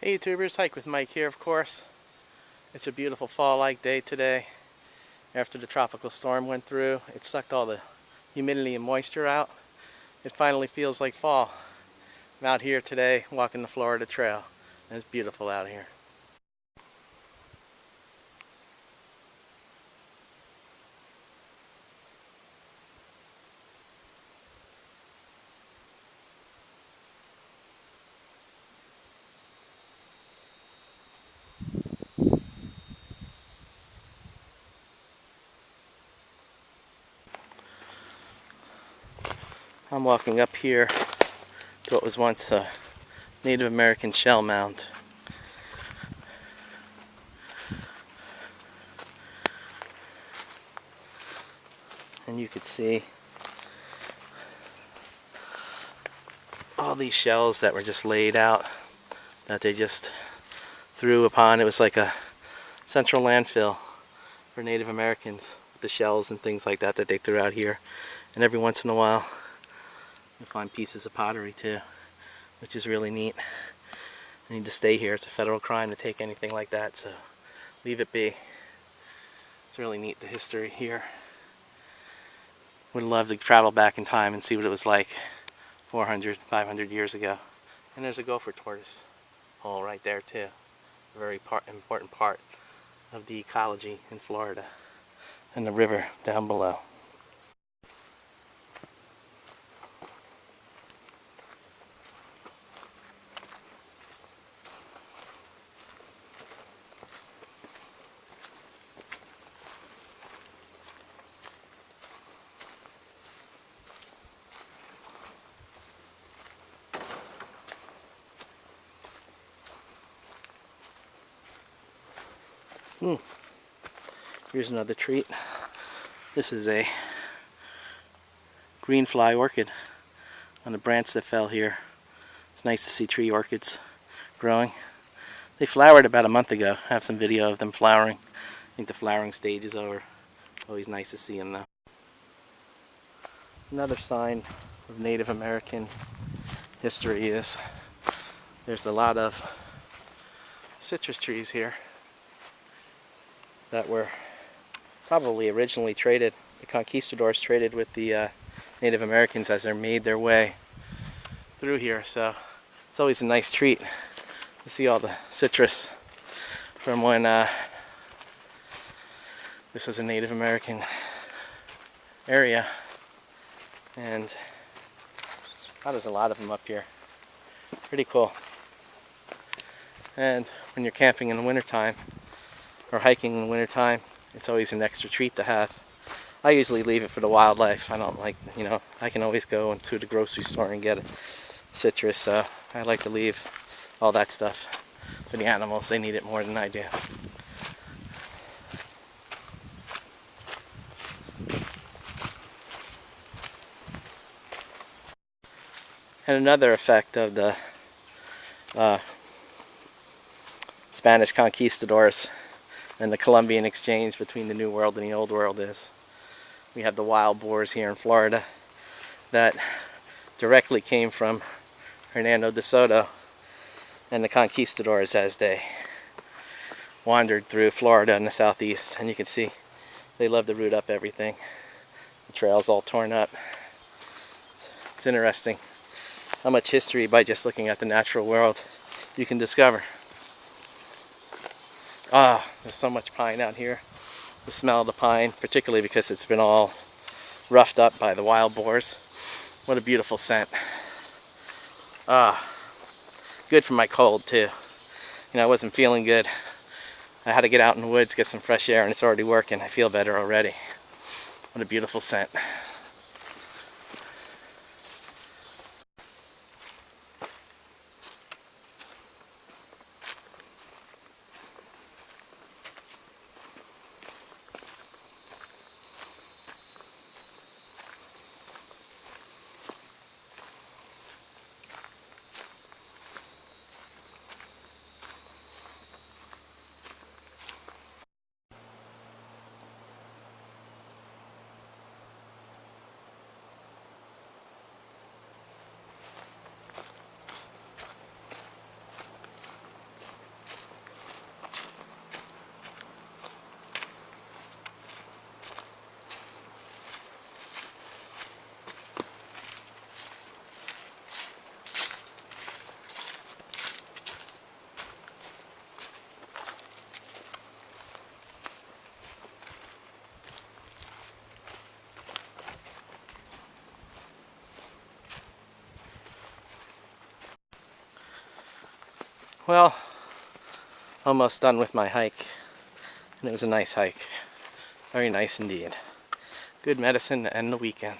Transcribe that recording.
Hey YouTubers, Hike with Mike here of course. It's a beautiful fall-like day today. After the tropical storm went through, it sucked all the humidity and moisture out. It finally feels like fall. I'm out here today walking the Florida Trail and it's beautiful out here. I'm walking up here to what was once a Native American shell mound. And you could see all these shells that were just laid out that they just threw upon. It was like a central landfill for Native Americans, with the shells and things like that that they threw out here. And every once in a while you find pieces of pottery too, which is really neat. I need to stay here. It's a federal crime to take anything like that, so leave it be. It's really neat, the history here. Would love to travel back in time and see what it was like 400, 500 years ago. And there's a gopher tortoise hole right there too. A very important part of the ecology in Florida, and the river down below. Here's another treat. This is a green fly orchid on a branch that fell here. It's nice to see tree orchids growing. They flowered about a month ago. I have some video of them flowering. I think the flowering stage is over. Always nice to see them though. Another sign of Native American history is there's a lot of citrus trees here that were probably originally traded. The conquistadors traded with the Native Americans as they made their way through here, so it's always a nice treat to see all the citrus from when this was a Native American area. And there's a lot of them up here. Pretty cool. And when you're camping in the wintertime or hiking in the wintertime, it's always an extra treat to have. I usually leave it for the wildlife. I don't like, I can always go into the grocery store and get citrus, so I like to leave all that stuff for the animals. They need it more than I do. And another effect of the Spanish conquistadors and the Columbian exchange between the New World and the Old World is we have the wild boars here in Florida that directly came from Hernando de Soto and the conquistadors as they wandered through Florida in the southeast. And you can see they love to root up everything. The trail's all torn up. It's interesting how much history, by just looking at the natural world, you can discover. There's so much pine out here. The smell of the pine, particularly because it's been all roughed up by the wild boars. What a beautiful scent. Good for my cold too. I wasn't feeling good. I had to get out in the woods, get some fresh air, and it's already working. I feel better already. What a beautiful scent. Well, almost done with my hike. And it was a nice hike. Very nice indeed. Good medicine to end the weekend.